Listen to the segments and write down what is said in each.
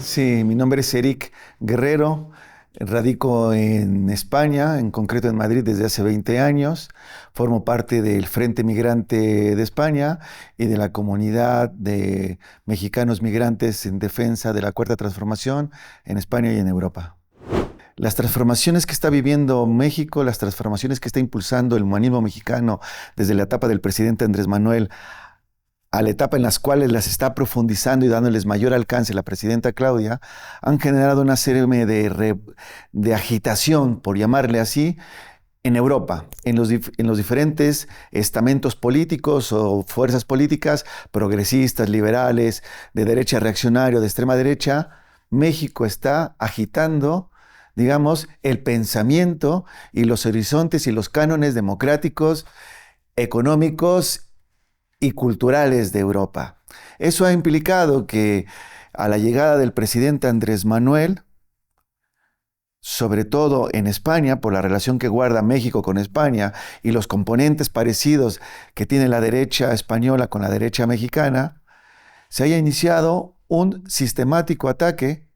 Sí, mi nombre es Eric Guerrero, radico en España, en concreto en Madrid desde hace 20 años, formo parte del Frente Migrante de España y de la comunidad de mexicanos migrantes en defensa de la Cuarta Transformación en España y en Europa. Las transformaciones que está viviendo México, las transformaciones que está impulsando el humanismo mexicano desde la etapa del presidente Andrés Manuel a la etapa en las cuales las está profundizando y dándoles mayor alcance la presidenta Claudia, han generado una serie de agitación, por llamarle así, en Europa, en los diferentes estamentos políticos o fuerzas políticas, progresistas, liberales, de derecha reaccionario, de extrema derecha. México está agitando, digamos, el pensamiento y los horizontes y los cánones democráticos, económicos y culturales de Europa. Eso ha implicado que a la llegada del presidente Andrés Manuel, sobre todo en España, por la relación que guarda México con España y los componentes parecidos que tiene la derecha española con la derecha mexicana, se haya iniciado un sistemático ataque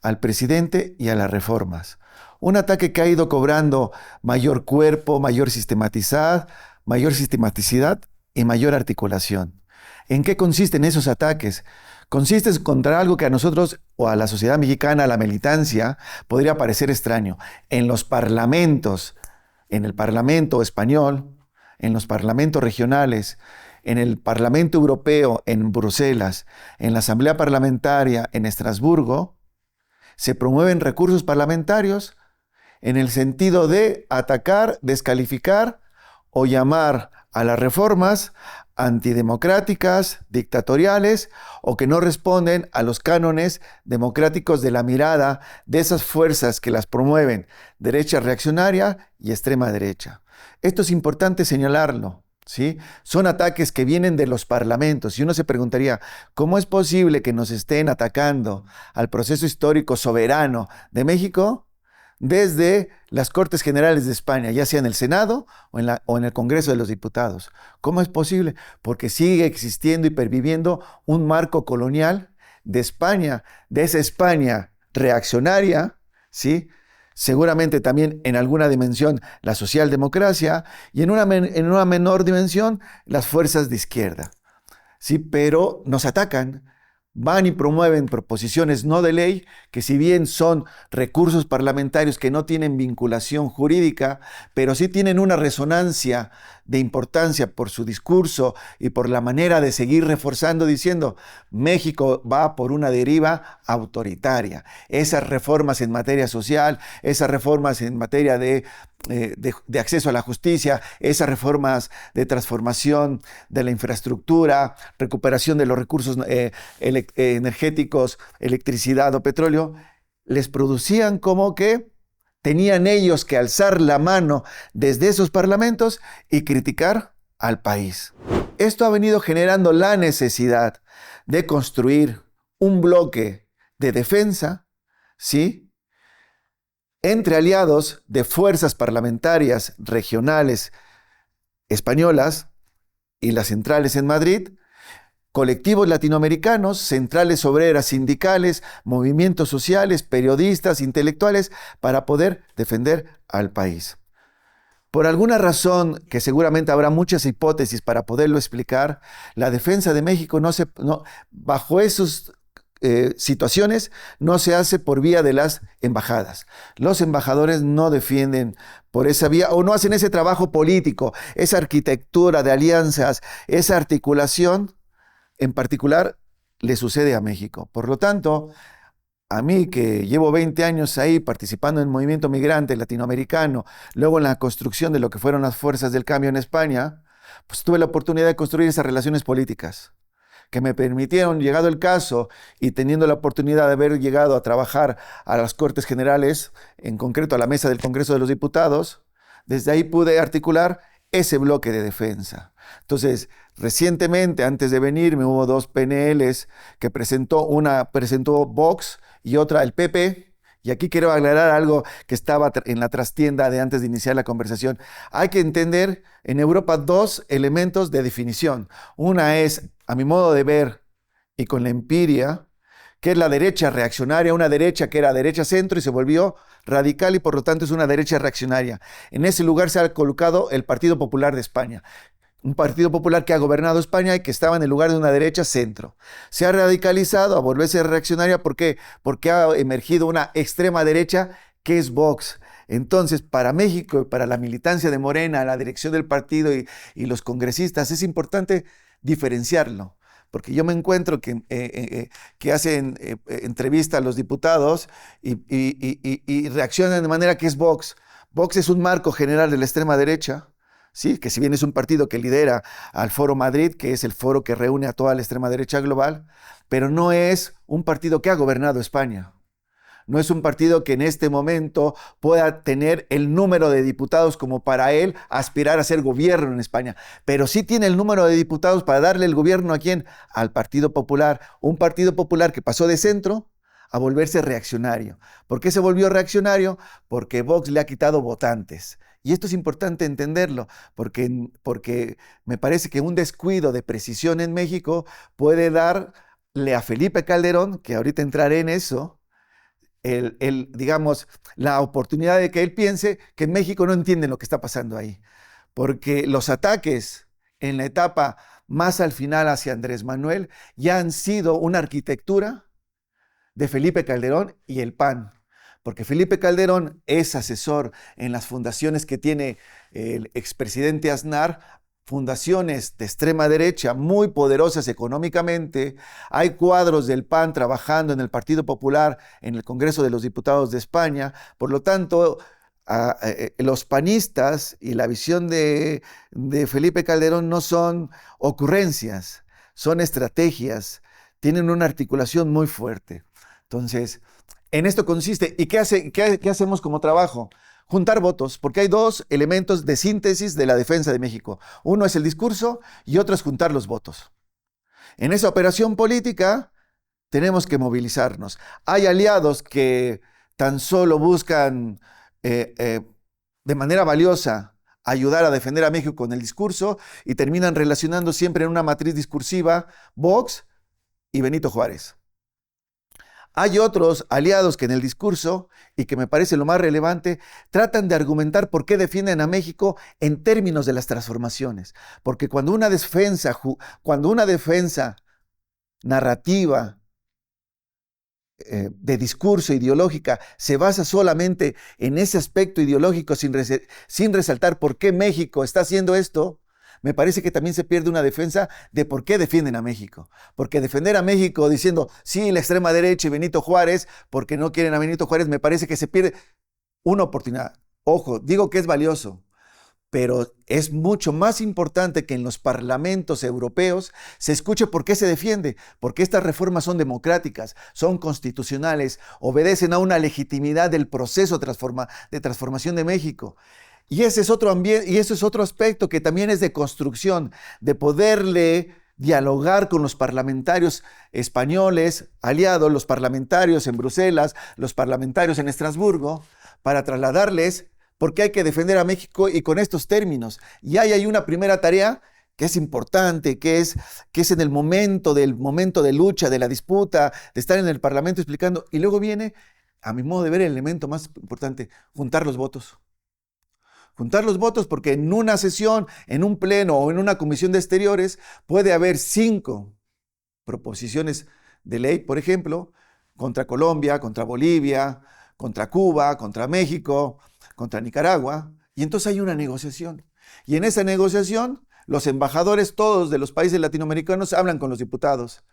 al presidente y a las reformas. Un ataque que ha ido cobrando mayor cuerpo, mayor sistematicidad y mayor articulación. ¿En qué consisten esos ataques? Consiste contra algo que a nosotros o a la sociedad mexicana, a la militancia, podría parecer extraño. En los parlamentos, en el Parlamento español, en los parlamentos regionales, en el Parlamento Europeo, en Bruselas, en la Asamblea Parlamentaria, en Estrasburgo, se promueven recursos parlamentarios en el sentido de atacar, descalificar o llamar a las reformas antidemocráticas, dictatoriales o que no responden a los cánones democráticos de la mirada de esas fuerzas que las promueven, derecha reaccionaria y extrema derecha. Esto es importante señalarlo, ¿sí? Son ataques que vienen de los parlamentos y uno se preguntaría, ¿cómo es posible que nos estén atacando al proceso histórico soberano de México desde las Cortes Generales de España, ya sea en el Senado o en el Congreso de los Diputados? ¿Cómo es posible? Porque sigue existiendo y perviviendo un marco colonial de España, de esa España reaccionaria, ¿sí? Seguramente también en alguna dimensión la socialdemocracia y en una menor dimensión las fuerzas de izquierda, ¿sí? Pero nos atacan. Van y promueven proposiciones no de ley que, si bien son recursos parlamentarios que no tienen vinculación jurídica, pero sí tienen una resonancia de importancia por su discurso y por la manera de seguir reforzando, diciendo México va por una deriva autoritaria. Esas reformas en materia social, esas reformas en materia de acceso a la justicia, esas reformas de transformación de la infraestructura, recuperación de los recursos energéticos, electricidad o petróleo, les producían como que tenían ellos que alzar la mano desde esos parlamentos y criticar al país. Esto ha venido generando la necesidad de construir un bloque de defensa, ¿sí?, entre aliados de fuerzas parlamentarias regionales españolas y las centrales en Madrid, colectivos latinoamericanos, centrales obreras sindicales, movimientos sociales, periodistas, intelectuales, para poder defender al país. Por alguna razón, que seguramente habrá muchas hipótesis para poderlo explicar, la defensa de México bajo esas situaciones no se hace por vía de las embajadas. Los embajadores no defienden por esa vía o no hacen ese trabajo político, esa arquitectura de alianzas, esa articulación. En particular, le sucede a México. Por lo tanto, a mí, que llevo 20 años ahí participando en el movimiento migrante latinoamericano, luego en la construcción de lo que fueron las fuerzas del cambio en España, pues tuve la oportunidad de construir esas relaciones políticas que me permitieron, llegado el caso y teniendo la oportunidad de haber llegado a trabajar a las Cortes Generales, en concreto a la mesa del Congreso de los Diputados, desde ahí pude articular ese bloque de defensa. Entonces, recientemente, antes de venirme, hubo dos PNLs que una presentó Vox y otra el PP. Y aquí quiero aclarar algo que estaba en la trastienda de antes de iniciar la conversación. Hay que entender en Europa dos elementos de definición. Una es, a mi modo de ver y con la empiria, que es la derecha reaccionaria, una derecha que era derecha centro y se volvió radical y por lo tanto es una derecha reaccionaria. En ese lugar se ha colocado el Partido Popular de España, un Partido Popular que ha gobernado España y que estaba en el lugar de una derecha centro. Se ha radicalizado a volverse reaccionaria. ¿Por qué? Porque ha emergido una extrema derecha que es Vox. Entonces, para México y para la militancia de Morena, la dirección del partido y los congresistas, es importante diferenciarlo. Porque yo me encuentro que hacen entrevista a los diputados y reaccionan de manera que es Vox. Vox es un marco general de la extrema derecha, ¿sí? Que si bien es un partido que lidera al Foro Madrid, que es el foro que reúne a toda la extrema derecha global, pero no es un partido que ha gobernado España. No es un partido que en este momento pueda tener el número de diputados como para él aspirar a ser gobierno en España. Pero sí tiene el número de diputados para darle el gobierno ¿a quién? Al Partido Popular. Un Partido Popular que pasó de centro a volverse reaccionario. ¿Por qué se volvió reaccionario? Porque Vox le ha quitado votantes. Y esto es importante entenderlo, porque me parece que un descuido de precisión en México puede darle a Felipe Calderón, que ahorita entraré en eso, digamos, la oportunidad de que él piense que en México no entienden lo que está pasando ahí. Porque los ataques en la etapa más al final hacia Andrés Manuel ya han sido una arquitectura de Felipe Calderón y el PAN. Porque Felipe Calderón es asesor en las fundaciones que tiene el expresidente Aznar, fundaciones de extrema derecha muy poderosas económicamente. Hay cuadros del PAN trabajando en el Partido Popular, en el Congreso de los Diputados de España. Por lo tanto, los panistas y la visión de Felipe Calderón no son ocurrencias, son estrategias, tienen una articulación muy fuerte. Entonces, en esto consiste. ¿Y qué hacemos como trabajo? Juntar votos, porque hay dos elementos de síntesis de la defensa de México. Uno es el discurso y otro es juntar los votos. En esa operación política tenemos que movilizarnos. Hay aliados que tan solo buscan de manera valiosa ayudar a defender a México con el discurso y terminan relacionando siempre en una matriz discursiva Vox y Benito Juárez. Hay otros aliados que en el discurso, y que me parece lo más relevante, tratan de argumentar por qué defienden a México en términos de las transformaciones. Porque cuando una defensa narrativa de discurso ideológica se basa solamente en ese aspecto ideológico sin resaltar por qué México está haciendo esto, me parece que también se pierde una defensa de por qué defienden a México. Porque defender a México diciendo, sí, la extrema derecha y Benito Juárez, porque no quieren a Benito Juárez, me parece que se pierde una oportunidad. Ojo, digo que es valioso, pero es mucho más importante que en los parlamentos europeos se escuche por qué se defiende, porque estas reformas son democráticas, son constitucionales, obedecen a una legitimidad del proceso de transformación de México. Y ese es otro ambiente, y eso es otro aspecto que también es de construcción, de poderle dialogar con los parlamentarios españoles, aliados, los parlamentarios en Bruselas, los parlamentarios en Estrasburgo, para trasladarles por qué hay que defender a México y con estos términos. Y ahí hay una primera tarea que es importante, que es en el momento de lucha, de la disputa, de estar en el Parlamento explicando. Y luego viene, a mi modo de ver, el elemento más importante, juntar los votos. Juntar los votos porque en una sesión, en un pleno o en una comisión de exteriores puede haber 5 proposiciones de ley, por ejemplo, contra Colombia, contra Bolivia, contra Cuba, contra México, contra Nicaragua, y entonces hay una negociación. Y en esa negociación, los embajadores todos de los países latinoamericanos hablan con los diputados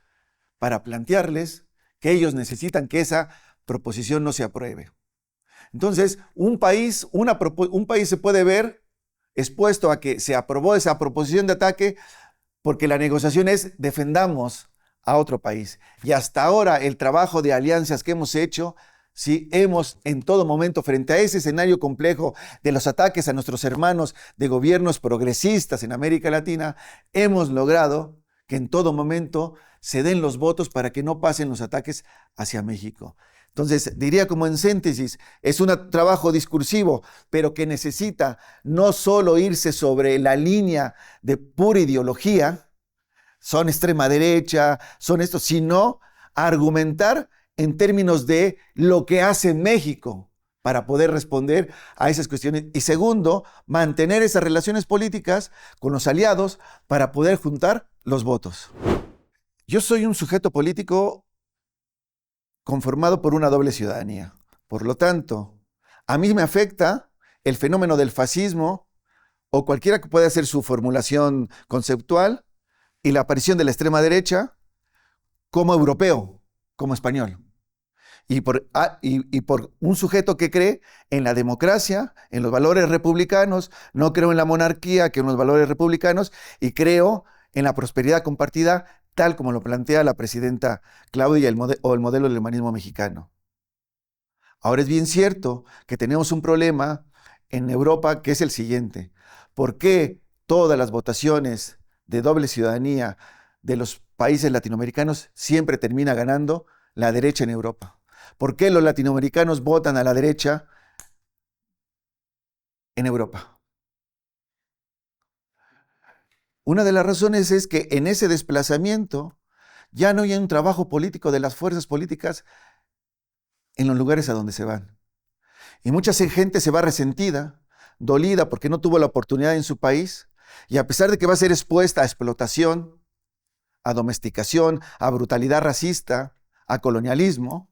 para plantearles que ellos necesitan que esa proposición no se apruebe. Entonces, un país se puede ver expuesto a que se aprobó esa proposición de ataque porque la negociación es defendamos a otro país. Y hasta ahora el trabajo de alianzas que hemos hecho, sí, hemos en todo momento, frente a ese escenario complejo de los ataques a nuestros hermanos de gobiernos progresistas en América Latina, hemos logrado que en todo momento se den los votos para que no pasen los ataques hacia México. Entonces, diría como en síntesis, es un trabajo discursivo, pero que necesita no solo irse sobre la línea de pura ideología, son extrema derecha, son estos, sino argumentar en términos de lo que hace México para poder responder a esas cuestiones. Y segundo, mantener esas relaciones políticas con los aliados para poder juntar los votos. Yo soy un sujeto político conformado por una doble ciudadanía. Por lo tanto, a mí me afecta el fenómeno del fascismo o cualquiera que pueda ser su formulación conceptual y la aparición de la extrema derecha como europeo, como español. Y por un sujeto que cree en la democracia, en los valores republicanos, no creo en la monarquía, que en los valores republicanos, y creo en la prosperidad compartida, tal como lo plantea la presidenta Claudia o el modelo del humanismo mexicano. Ahora es bien cierto que tenemos un problema en Europa que es el siguiente. ¿Por qué todas las votaciones de doble ciudadanía de los países latinoamericanos siempre termina ganando la derecha en Europa? ¿Por qué los latinoamericanos votan a la derecha en Europa? Una de las razones es que en ese desplazamiento ya no hay un trabajo político de las fuerzas políticas en los lugares a donde se van. Y mucha gente se va resentida, dolida porque no tuvo la oportunidad en su país, y a pesar de que va a ser expuesta a explotación, a domesticación, a brutalidad racista, a colonialismo,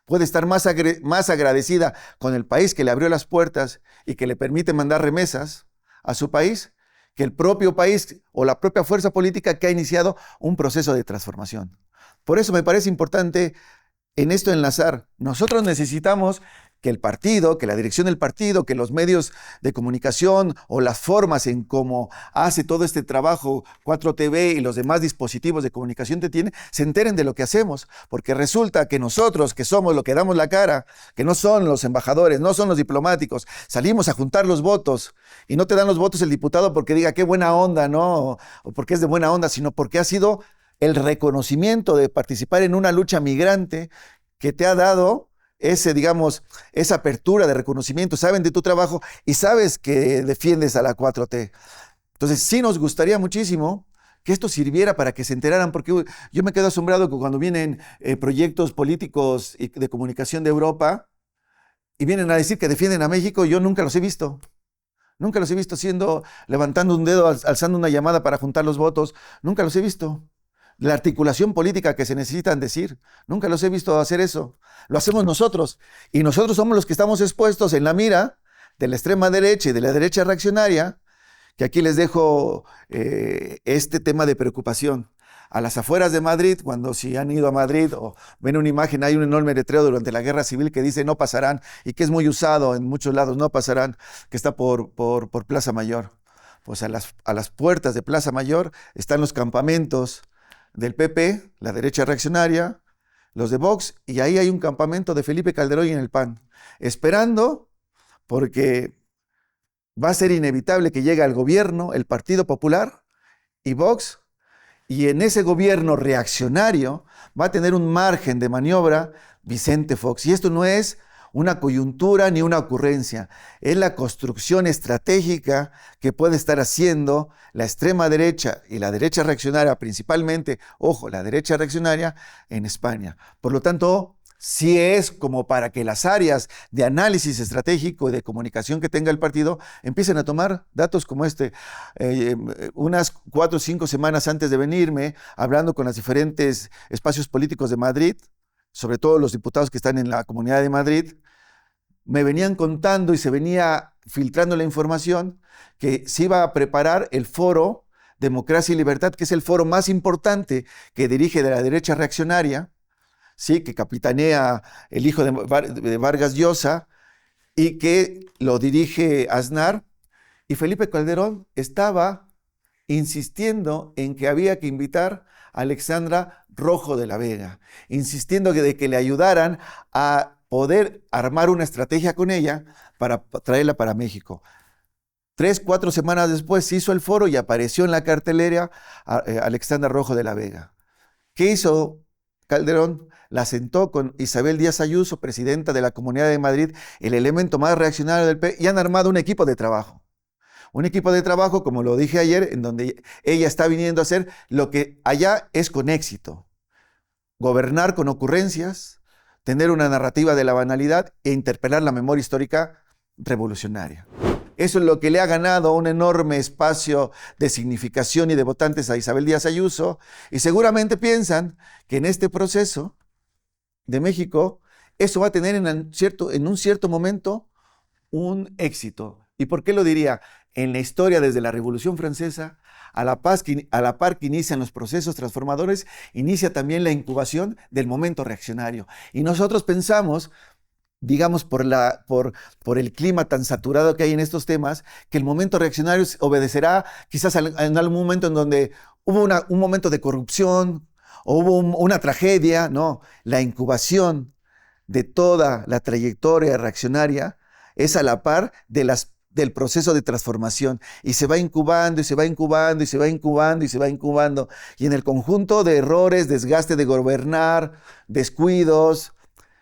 puede estar más agradecida con el país que le abrió las puertas y que le permite mandar remesas a su país, que el propio país o la propia fuerza política que ha iniciado un proceso de transformación. Por eso me parece importante en esto enlazar. Nosotros necesitamos que el partido, que la dirección del partido, que los medios de comunicación o las formas en cómo hace todo este trabajo 4TV y los demás dispositivos de comunicación que tiene, se enteren de lo que hacemos, porque resulta que nosotros, que somos los que damos la cara, que no son los embajadores, no son los diplomáticos, salimos a juntar los votos y no te dan los votos el diputado porque diga qué buena onda, ¿no? O porque es de buena onda, sino porque ha sido el reconocimiento de participar en una lucha migrante que te ha dado esa apertura de reconocimiento, saben de tu trabajo y sabes que defiendes a la 4T. Entonces, sí nos gustaría muchísimo que esto sirviera para que se enteraran, porque yo me quedo asombrado que cuando vienen proyectos políticos y de comunicación de Europa y vienen a decir que defienden a México, yo nunca los he visto. Nunca los he visto levantando un dedo, alzando una llamada para juntar los votos. Nunca los he visto. La articulación política que se necesitan decir. Nunca los he visto hacer eso. Lo hacemos nosotros. Y nosotros somos los que estamos expuestos en la mira de la extrema derecha y de la derecha reaccionaria, que aquí les dejo este tema de preocupación. A las afueras de Madrid, cuando si han ido a Madrid o ven una imagen, hay un enorme letrero durante la Guerra Civil que dice no pasarán y que es muy usado en muchos lados, no pasarán, que está por Plaza Mayor. Pues a las puertas de Plaza Mayor están los campamentos del PP, la derecha reaccionaria, los de Vox, y ahí hay un campamento de Felipe Calderón y en el PAN, esperando porque va a ser inevitable que llegue al gobierno el Partido Popular y Vox, y en ese gobierno reaccionario va a tener un margen de maniobra Vicente Fox. Y esto no es una coyuntura ni una ocurrencia, es la construcción estratégica que puede estar haciendo la extrema derecha y la derecha reaccionaria, principalmente, ojo, la derecha reaccionaria en España. Por lo tanto, sí es como para que las áreas de análisis estratégico y de comunicación que tenga el partido empiecen a tomar datos como este. Unas 4 o 5 semanas antes de venirme, hablando con los diferentes espacios políticos de Madrid, sobre todo los diputados que están en la Comunidad de Madrid, me venían contando y se venía filtrando la información que se iba a preparar el foro Democracia y Libertad, que es el foro más importante que dirige de la derecha reaccionaria, ¿sí? Que capitanea el hijo de Vargas Llosa y que lo dirige Aznar. Y Felipe Calderón estaba insistiendo en que había que invitar a Alexandra Rojo de la Vega, insistiendo de que le ayudaran a poder armar una estrategia con ella para traerla para México. 3, 4 semanas después se hizo el foro y apareció en la cartelera Alexandra Rojo de la Vega. ¿Qué hizo Calderón? La sentó con Isabel Díaz Ayuso, presidenta de la Comunidad de Madrid, el elemento más reaccionario del PES, y han armado un equipo de trabajo. Un equipo de trabajo, como lo dije ayer, en donde ella está viniendo a hacer lo que allá es con éxito. gobernar con ocurrencias, tener una narrativa de la banalidad e interpelar la memoria histórica revolucionaria. Eso es lo que le ha ganado un enorme espacio de significación y de votantes a Isabel Díaz Ayuso, y seguramente piensan que en este proceso de México eso va a tener en un cierto momento un éxito. ¿Y por qué lo diría? En la historia desde la Revolución Francesa, a la par que inician los procesos transformadores, inicia también la incubación del momento reaccionario. Y nosotros pensamos, digamos, por el clima tan saturado que hay en estos temas, que el momento reaccionario obedecerá quizás en algún momento en donde hubo un momento de corrupción o hubo una tragedia. No, la incubación de toda la trayectoria reaccionaria es a la par del proceso de transformación, y se va incubando y se va incubando y se va incubando y se va incubando, y en el conjunto de errores, desgaste de gobernar, descuidos,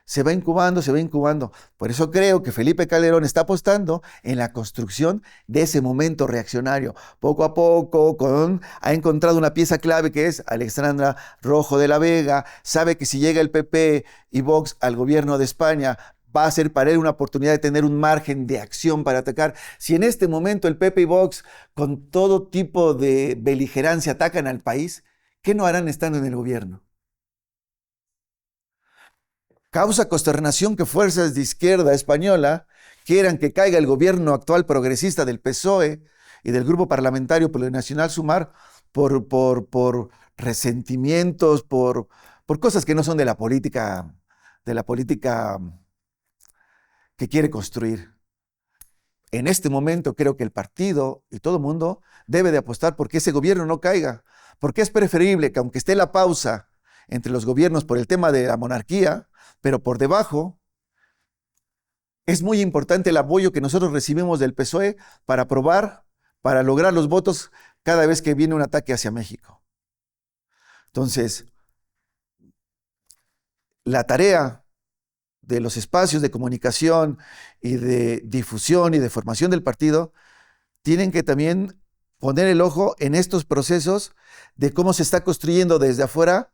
se va incubando, se va incubando. Por eso creo que Felipe Calderón está apostando en la construcción de ese momento reaccionario. Poco a poco ha encontrado una pieza clave que es Alexandra Rojo de la Vega. Sabe que si llega el PP y Vox al gobierno de España, va a ser para él una oportunidad de tener un margen de acción para atacar. Si en este momento el PP y Vox, con todo tipo de beligerancia, atacan al país, ¿qué no harán estando en el gobierno? Causa consternación que fuerzas de izquierda española quieran que caiga el gobierno actual progresista del PSOE y del Grupo Parlamentario Plurinacional Sumar por resentimientos, por cosas que no son de la política que quiere construir. En este momento creo que el partido y todo el mundo debe de apostar porque ese gobierno no caiga, porque es preferible que, aunque esté la pausa entre los gobiernos por el tema de la monarquía, pero por debajo es muy importante el apoyo que nosotros recibimos del PSOE para lograr los votos cada vez que viene un ataque hacia México. Entonces, la tarea de los espacios de comunicación y de difusión y de formación del partido tienen que también poner el ojo en estos procesos de cómo se está construyendo desde afuera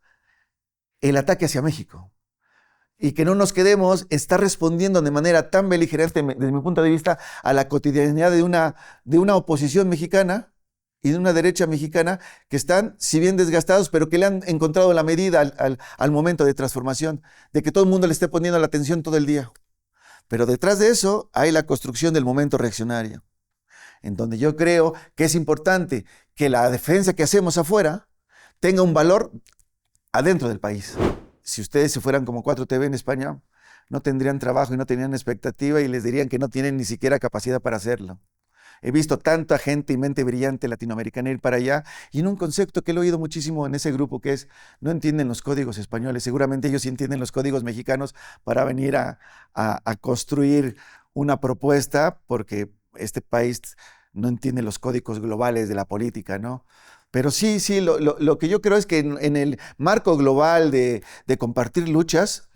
el ataque hacia México. Y que no nos quedemos estar respondiendo de manera tan beligerante, desde mi punto de vista, a la cotidianidad de una oposición mexicana y de una derecha mexicana que están, si bien desgastados, pero que le han encontrado la medida al momento de transformación, de que todo el mundo le esté poniendo la atención todo el día. Pero detrás de eso hay la construcción del momento reaccionario, en donde yo creo que es importante que la defensa que hacemos afuera tenga un valor adentro del país. Si ustedes se fueran como 4TV en España, no tendrían trabajo y no tenían expectativa y les dirían que no tienen ni siquiera capacidad para hacerlo. He visto tanta gente y mente brillante latinoamericana ir para allá, y en un concepto que he oído muchísimo en ese grupo, que es: no entienden los códigos españoles. Seguramente ellos sí entienden los códigos mexicanos para venir a construir una propuesta, porque este país no entiende los códigos globales de la política, ¿no? Pero sí, lo que yo creo es que en el marco global de compartir luchas,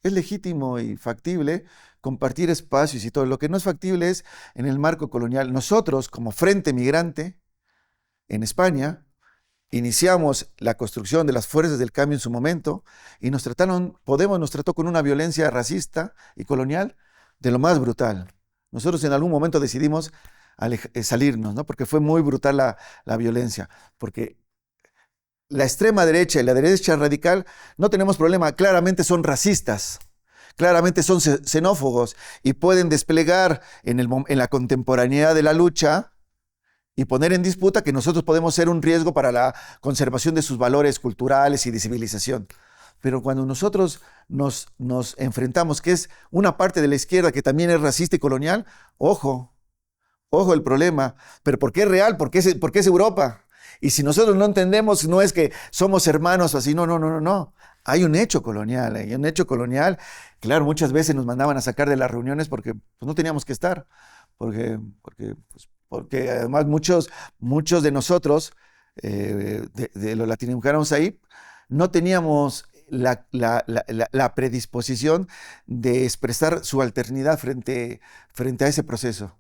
es legítimo y factible compartir espacios y todo. Lo que no es factible es en el marco colonial. Nosotros, como Frente Migrante en España, iniciamos la construcción de las fuerzas del cambio en su momento, y Podemos nos trató con una violencia racista y colonial de lo más brutal. Nosotros en algún momento decidimos salirnos, ¿no? Porque fue muy brutal la violencia, porque la extrema derecha y la derecha radical, no tenemos problema, claramente son racistas, claramente son xenófobos, y pueden desplegar en la contemporaneidad de la lucha y poner en disputa que nosotros podemos ser un riesgo para la conservación de sus valores culturales y de civilización. Pero cuando nosotros nos enfrentamos, que es una parte de la izquierda que también es racista y colonial, ojo el problema. ¿Pero por qué es real? ¿Por qué es Europa? Y si nosotros no entendemos, no es que somos hermanos o así, no. Hay un hecho colonial. Claro, muchas veces nos mandaban a sacar de las reuniones porque pues, no teníamos que estar, porque además muchos de nosotros, de los latinoamericanos ahí, no teníamos la predisposición de expresar su alternidad frente a ese proceso.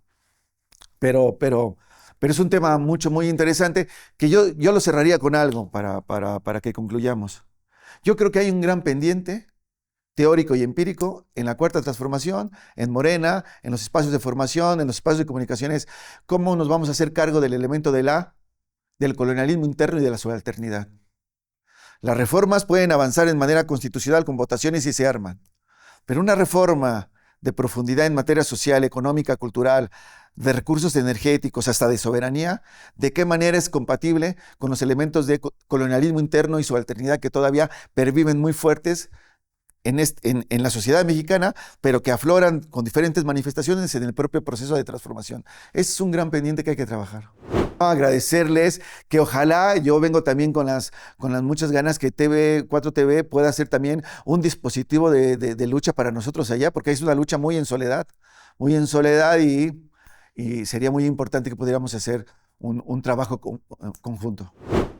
Pero es un tema muy interesante, que yo lo cerraría con algo para que concluyamos. Yo creo que hay un gran pendiente teórico y empírico en la Cuarta Transformación, en Morena, en los espacios de formación, en los espacios de comunicaciones, cómo nos vamos a hacer cargo del elemento del colonialismo interno y de la subalternidad. Las reformas pueden avanzar en manera constitucional con votaciones y se arman, pero una reforma de profundidad en materia social, económica, cultural, de recursos energéticos, hasta de soberanía, ¿de qué manera es compatible con los elementos de colonialismo interno y subalternidad que todavía perviven muy fuertes en la sociedad mexicana, pero que afloran con diferentes manifestaciones en el propio proceso de transformación? Ese es un gran pendiente que hay que trabajar. Agradecerles que ojalá yo vengo también con las muchas ganas que TV4 TV pueda ser también un dispositivo de lucha para nosotros allá, porque es una lucha muy en soledad y sería muy importante que pudiéramos hacer un trabajo conjunto.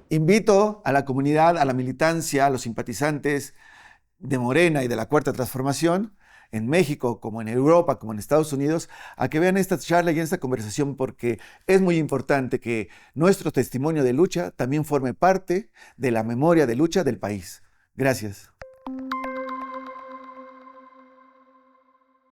Invito a la comunidad, a la militancia, a los simpatizantes de Morena y de la Cuarta Transformación, en México, como en Europa, como en Estados Unidos, a que vean esta charla y esta conversación, porque es muy importante que nuestro testimonio de lucha también forme parte de la memoria de lucha del país. Gracias.